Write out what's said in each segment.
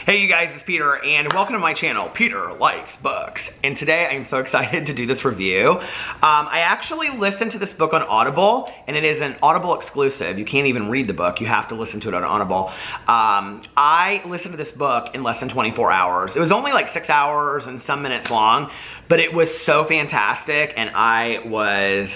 Hey you guys, it's Peter and welcome to my channel, Peter Likes Books. And today I am so excited to do this review. I actually listened to this book on Audible, and it is an Audible exclusive. You can't even read the book, you have to listen to it on Audible. I listened to this book in less than 24 hours. It was only like 6 hours and some minutes long, but it was so fantastic and I was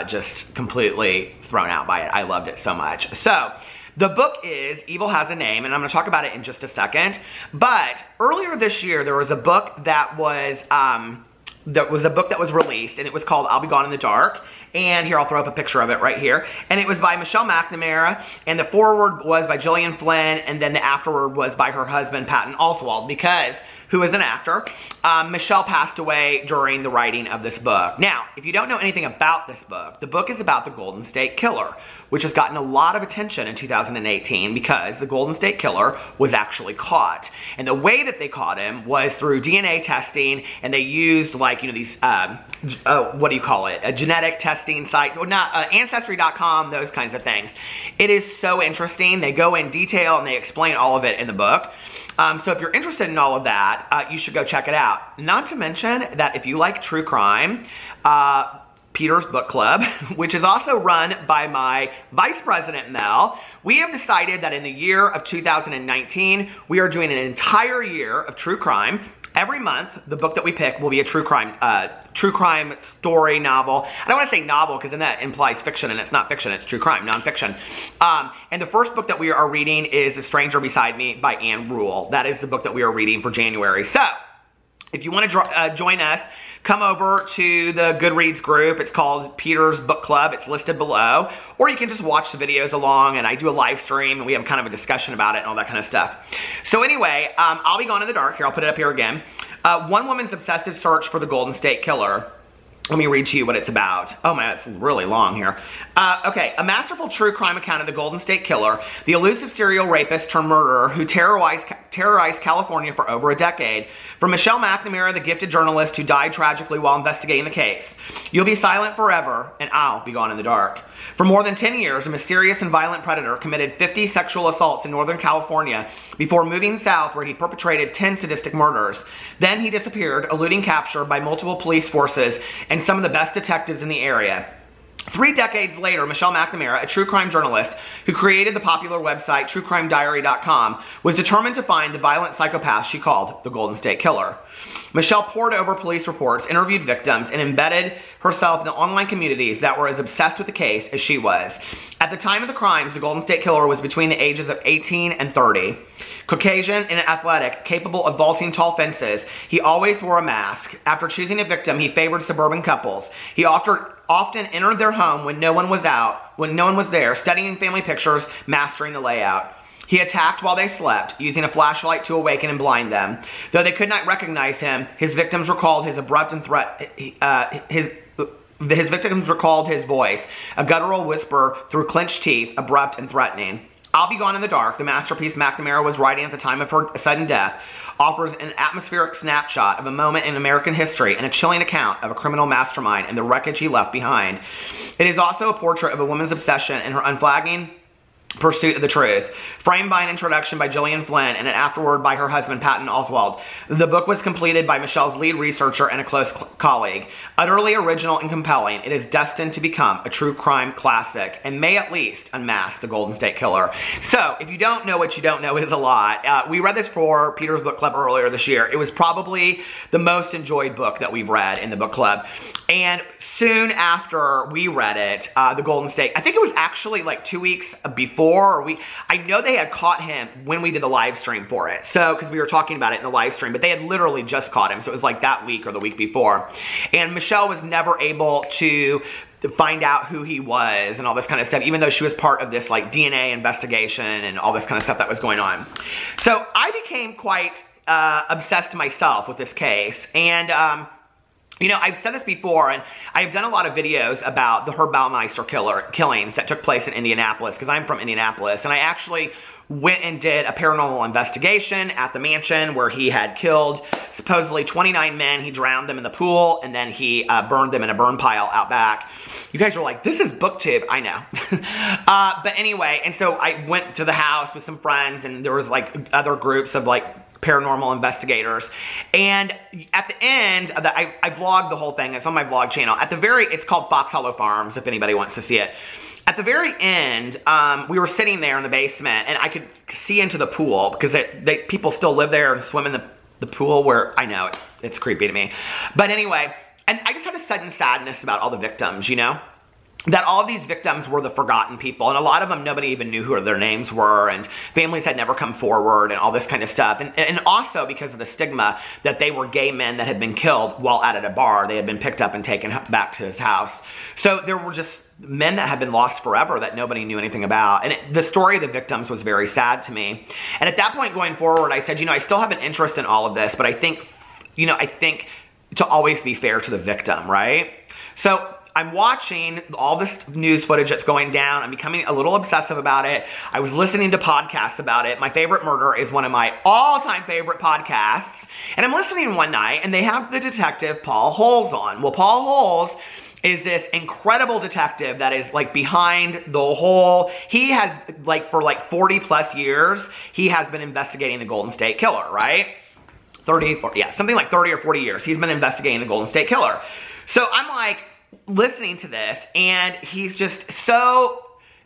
just completely thrown out by it. I loved it so much. So, the book is Evil Has a Name, and I'm going to talk about it in just a second. But earlier this year, there was a book that was released, and it was called I'll Be Gone in the Dark. And here, I'll throw up a picture of it right here. And it was by Michelle McNamara, and the foreword was by Gillian Flynn, and then the afterword was by her husband, Patton Oswalt, because who is an actor. Michelle passed away during the writing of this book. Now, if you don't know anything about this book, the book is about the Golden State Killer, which has gotten a lot of attention in 2018 because the Golden State Killer was actually caught. And the way that they caught him was through DNA testing, and they used like, you know, these, what do you call it? A genetic testing site, or not, Ancestry.com, those kinds of things. It is so interesting. They go in detail and they explain all of it in the book. So if you're interested in all of that, you should go check it out. Not to mention that if you like true crime, Peter's Book Club, which is also run by my Vice President, Mel, we have decided that in the year of 2019, we are doing an entire year of true crime. Every month, the book that we pick will be a true crime story, novel. I don't want to say novel because then that implies fiction, and it's not fiction, it's true crime, nonfiction. And the first book that we are reading is A Stranger Beside Me by Anne Rule. That is the book that we are reading for January. So, if you want to join us, come over to the Goodreads group. It's called Peter's Book Club. It's listed below. Or you can just watch the videos along, and I do a live stream, and we have kind of a discussion about it and all that kind of stuff. So anyway, I'll Be Gone in the Dark. Here, I'll put it up here again. One woman's obsessive search for the Golden State Killer. Let me read to you what it's about. Oh man, this is really long here. Okay, a masterful true crime account of the Golden State Killer, the elusive serial rapist turned murderer who terrorized California for over a decade. From Michelle McNamara, the gifted journalist who died tragically while investigating the case. You'll be silent forever, and I'll be gone in the dark. For more than 10 years, a mysterious and violent predator committed 50 sexual assaults in Northern California before moving south, where he perpetrated 10 sadistic murders. Then he disappeared, eluding capture by multiple police forces and some of the best detectives in the area. 3 decades later, Michelle McNamara, a true crime journalist who created the popular website TrueCrimeDiary.com, was determined to find the violent psychopath she called the Golden State Killer. Michelle pored over police reports, interviewed victims, and embedded herself in the online communities that were as obsessed with the case as she was. At the time of the crimes, the Golden State Killer was between the ages of 18 and 30. Caucasian and athletic, capable of vaulting tall fences, he always wore a mask. After choosing a victim, he favored suburban couples. He often entered their home when no one was there, studying family pictures, mastering the layout. He attacked while they slept, using a flashlight to awaken and blind them. Though they could not recognize him, his victims recalled his abrupt and his victims recalled his voice, a guttural whisper through clenched teeth, abrupt and threatening. I'll Be Gone in the Dark, the masterpiece McNamara was writing at the time of her sudden death, offers an atmospheric snapshot of a moment in American history and a chilling account of a criminal mastermind and the wreckage he left behind. It is also a portrait of a woman's obsession and her unflagging pursuit of the truth, framed by an introduction by Gillian Flynn and an afterword by her husband, Patton Oswalt. The book was completed by Michelle's lead researcher and a close colleague. Utterly original and compelling, it is destined to become a true crime classic and may at least unmask the Golden State Killer. So, if you don't know what you don't know is a lot. We read this for Peter's Book Club earlier this year. It was probably the most enjoyed book that we've read in the book club. And soon after we read it, the Golden State, I think it was actually like 2 weeks before, I know they had caught him when we did the live stream for it. So, because we were talking about it in the live stream, but they had literally just caught him. So it was like that week or the week before. And Michelle was never able to find out who he was and all this kind of stuff, even though she was part of this like DNA investigation and all this kind of stuff that was going on. So I became quite obsessed myself with this case. And, you know, I've said this before, and I've done a lot of videos about the Herb Baumeister killings that took place in Indianapolis, because I'm from Indianapolis, and I actually went and did a paranormal investigation at the mansion where he had killed supposedly 29 men. He drowned them in the pool, and then he burned them in a burn pile out back. You guys are like, this is booktube. I know. But anyway, and so I went to the house with some friends, and there was like other groups of like paranormal investigators. And at the end, I vlogged the whole thing. It's on my vlog channel. It's called Fox Hollow Farms, if anybody wants to see it. At the very end, we were sitting there in the basement, and I could see into the pool, because people still live there and swim in the pool, where, I know, it's creepy to me. But anyway, and I just had a sudden sadness about all the victims, you know? That all of these victims were the forgotten people, and a lot of them, nobody even knew who their names were, and families had never come forward, and all this kind of stuff. And also because of the stigma that they were gay men that had been killed while out at a bar. They had been picked up and taken back to his house. So there were just men that had been lost forever that nobody knew anything about. And the story of the victims was very sad to me. And at that point going forward, I said, you know, I still have an interest in all of this, but I think, you know, I think to always be fair to the victim, right? So I'm watching all this news footage that's going down. I'm becoming a little obsessive about it. I was listening to podcasts about it. My Favorite Murder is one of my all-time favorite podcasts. And I'm listening one night, and they have the detective Paul Holes on. Well, Paul Holes is this incredible detective that is like behind the whole, he has like for like 40 plus years, he has been investigating the Golden State Killer, right? 30, 40, yeah, something like 30 or 40 years. He's been investigating the Golden State Killer. So I'm like listening to this, and he's just so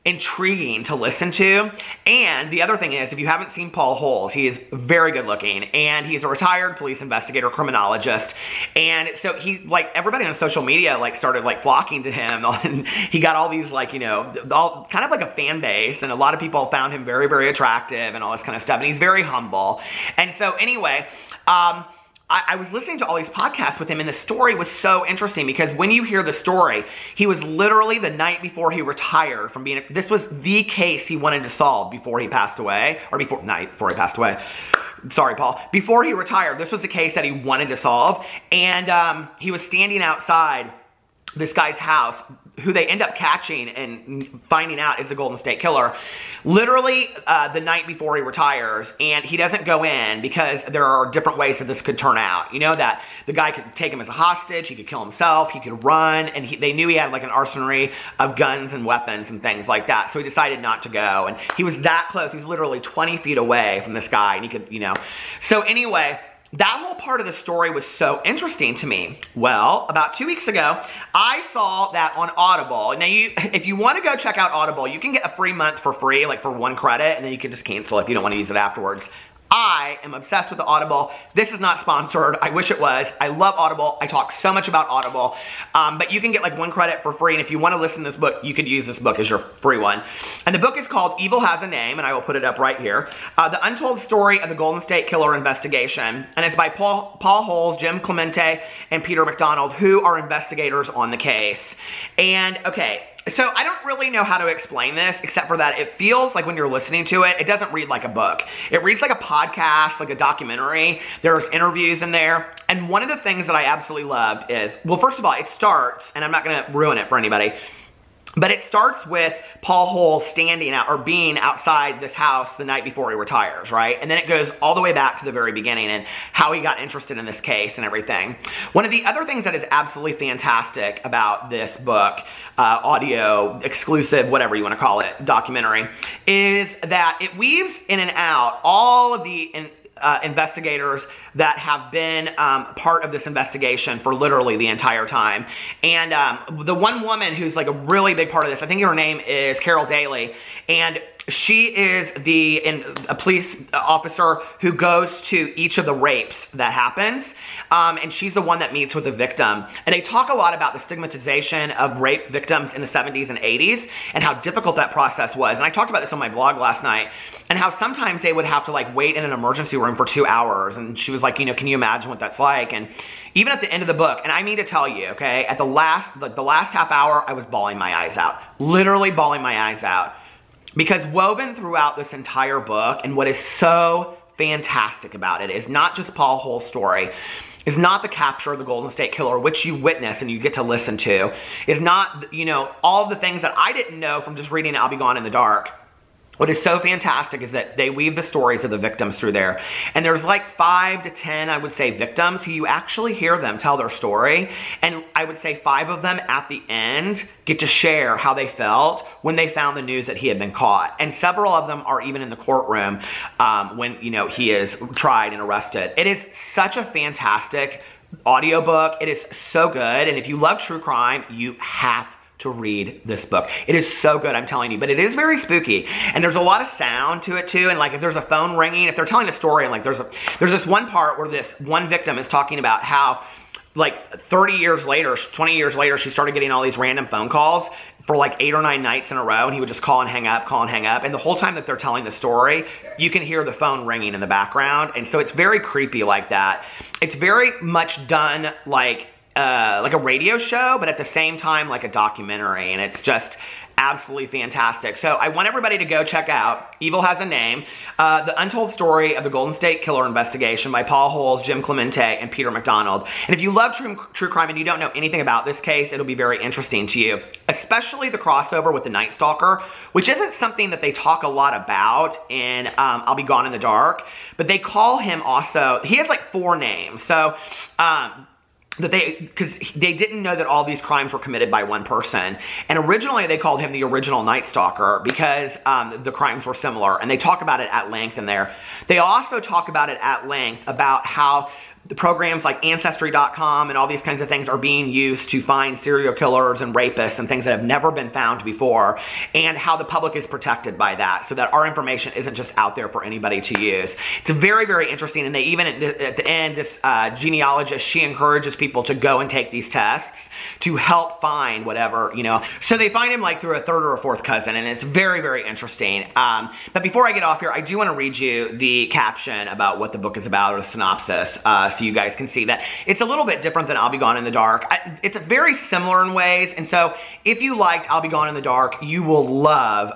intriguing to listen to. And the other thing is, if you haven't seen Paul Holes, he is very good looking, and he's a retired police investigator, criminologist. And so he, like, everybody on social media, like, started, like, flocking to him. And he got all these, like, you know, all kind of like a fan base, and a lot of people found him very, very attractive and all this kind of stuff. And he's very humble. And so anyway, I was listening to all these podcasts with him, and the story was so interesting because when you hear the story, he was literally the night before he retired from being, this was the case he wanted to solve before he passed away, or before he passed away. Sorry, Paul. Before he retired, this was the case that he wanted to solve, and he was standing outside this guy's house, who they end up catching and finding out is the Golden State Killer, literally the night before he retires. And he doesn't go in because there are different ways that this could turn out. You know, that the guy could take him as a hostage, he could kill himself, he could run, and they knew he had like an arsenal of guns and weapons and things like that. So he decided not to go. And he was that close. He was literally 20 feet away from this guy, and he could, you know. So anyway, that whole part of the story was so interesting to me. Well, about 2 weeks ago, I saw that on Audible. Now, if you want to go check out Audible, you can get a free month for free, like for 1 credit, and then you can just cancel if you don't want to use it afterwards. I am obsessed with the Audible. This is not sponsored. I wish it was. I love Audible. I talk so much about Audible. But you can get like 1 credit for free. And if you want to listen to this book, you could use this book as your free one. And the book is called Evil Has a Name, and I will put it up right here. The Untold Story of the Golden State Killer Investigation. And it's by Paul Holes, Jim Clemente, and Peter McDonald, who are investigators on the case. And okay, so I don't really know how to explain this, except for that it feels like when you're listening to it, it doesn't read like a book. It reads like a podcast, like a documentary. There's interviews in there. And one of the things that I absolutely loved is, well, first of all, it starts, and I'm not going to ruin it for anybody, but it starts with Paul Holes standing out, or being outside this house the night before he retires, right? And then it goes all the way back to the very beginning and how he got interested in this case and everything. One of the other things that is absolutely fantastic about this book, audio, exclusive, whatever you want to call it, documentary, is that it weaves in and out all of the investigators that have been part of this investigation for literally the entire time. And the one woman who's like a really big part of this, I think her name is Carol Daly, and she is a police officer who goes to each of the rapes that happens. And she's the one that meets with the victim. And they talk a lot about the stigmatization of rape victims in the 70s and 80s and how difficult that process was. And I talked about this on my blog last night, and how sometimes they would have to like wait in an emergency room for 2 hours. And she was like, you know, can you imagine what that's like? And even at the end of the book, and I mean to tell you, okay, at the last half hour, I was bawling my eyes out. Literally bawling my eyes out. Because woven throughout this entire book, and what is so fantastic about it, is not just Paul Holes' story, is not the capture of the Golden State Killer, which you witness and you get to listen to, is not, you know, all the things that I didn't know from just reading I'll Be Gone in the Dark. what is so fantastic is that they weave the stories of the victims through there. And there's like 5 to 10, I would say, victims who you actually hear them tell their story. And I would say 5 of them at the end get to share how they felt when they found the news that he had been caught. And several of them are even in the courtroom when, you know, he is tried and arrested. It is such a fantastic audiobook. It is so good. And if you love true crime, you have to read this book. It is so good, I'm telling you, but it is very spooky, and there's a lot of sound to it too. And like if there's a phone ringing, if they're telling a story, and like there's this one part where this one victim is talking about how like 30 years later, 20 years later, she started getting all these random phone calls for like 8 or 9 nights in a row, and he would just call and hang up, call and hang up. And the whole time that they're telling the story, you can hear the phone ringing in the background. And so it's very creepy like that. It's very much done like a radio show, but at the same time like a documentary, and it's just absolutely fantastic. So I want everybody to go check out Evil Has a Name, The Untold Story of the Golden State Killer Investigation by Paul Holes, Jim Clemente, and Peter McDonald. And if you love true crime and you don't know anything about this case, it'll be very interesting to you, especially the crossover with the Night Stalker, which isn't something that they talk a lot about in I'll Be Gone in the Dark, but they call him also, he has like 4 names. So, because they didn't know that all these crimes were committed by one person. And originally they called him the original Night Stalker because the crimes were similar. And they talk about it at length in there. They also talk about it at length about how the programs like Ancestry.com and all these kinds of things are being used to find serial killers and rapists and things that have never been found before, and how the public is protected by that, so that our information isn't just out there for anybody to use. It's very, very interesting, and they even, at the end, this genealogist, she encourages people to go and take these tests to help find whatever, you know. So they find him like through a 3rd or a 4th cousin, and it's very, very interesting. But before I get off here, I do want to read you the caption about what the book is about, or the synopsis, so you guys can see that it's a little bit different than I'll Be Gone in the Dark. It's very similar in ways, and so if you liked I'll Be Gone in the Dark, you will love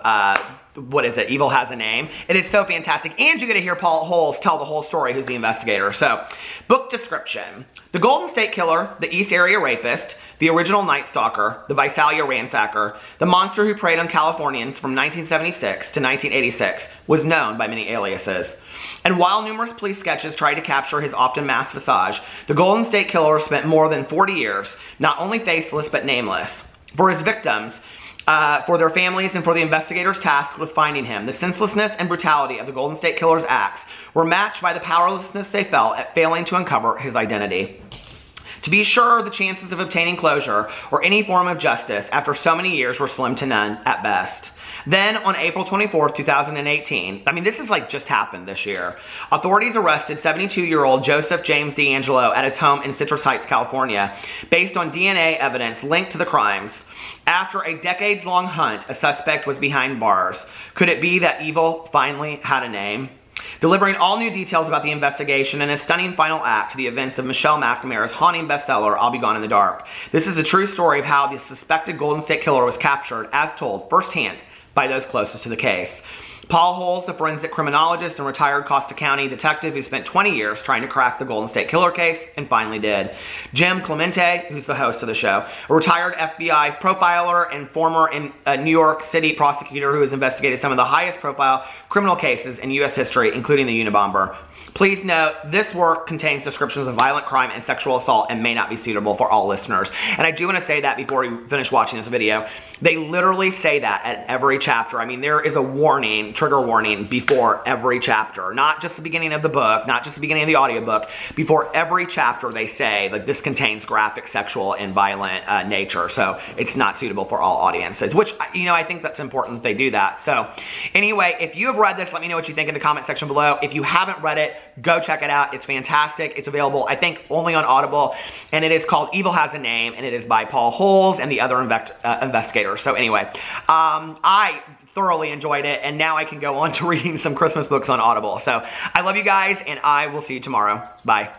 what is it? Evil Has a Name. It is so fantastic. And you get to hear Paul Holes tell the whole story, who's the investigator. So, book description. The Golden State Killer, the East Area Rapist, the original Night Stalker, the Visalia Ransacker, the monster who preyed on Californians from 1976 to 1986, was known by many aliases. And while numerous police sketches tried to capture his often masked visage, the Golden State Killer spent more than 40 years, not only faceless but nameless. For his victims, for their families, and for the investigators tasked with finding him, the senselessness and brutality of the Golden State Killer's acts were matched by the powerlessness they felt at failing to uncover his identity. To be sure, the chances of obtaining closure or any form of justice after so many years were slim to none at best. Then, on April 24th, 2018, I mean, this is like just happened this year, authorities arrested 72-year-old Joseph James D'Angelo at his home in Citrus Heights, California, based on DNA evidence linked to the crimes. After a decades-long hunt, a suspect was behind bars. Could it be that evil finally had a name? Delivering all new details about the investigation and a stunning final act to the events of Michelle McNamara's haunting bestseller, I'll Be Gone in the Dark. This is a true story of how the suspected Golden State Killer was captured, as told firsthand by those closest to the case. Paul Holes, a forensic criminologist and retired Costa County detective who spent 20 years trying to crack the Golden State Killer case and finally did. Jim Clemente, who's the host of the show, a retired FBI profiler and former New York City prosecutor who has investigated some of the highest profile criminal cases in U.S. history, including the Unabomber. Please note, this work contains descriptions of violent crime and sexual assault and may not be suitable for all listeners. And I do want to say that before you finish watching this video. They literally say that at every chapter. I mean, there is a warning, trigger warning, before every chapter. Not just the beginning of the book, not just the beginning of the audiobook. Before every chapter, they say that this contains graphic, sexual, and violent nature. So it's not suitable for all audiences, which, you know, I think that's important that they do that. So anyway, if you have read this, let me know what you think in the comment section below. If you haven't read it, go check it out. It's fantastic. It's available, I think, only on Audible, and it is called Evil Has a Name, and it is by Paul Holes and the other investigators. So anyway, I thoroughly enjoyed it, and now I can go on to reading some Christmas books on Audible. So I love you guys, and I will see you tomorrow. Bye.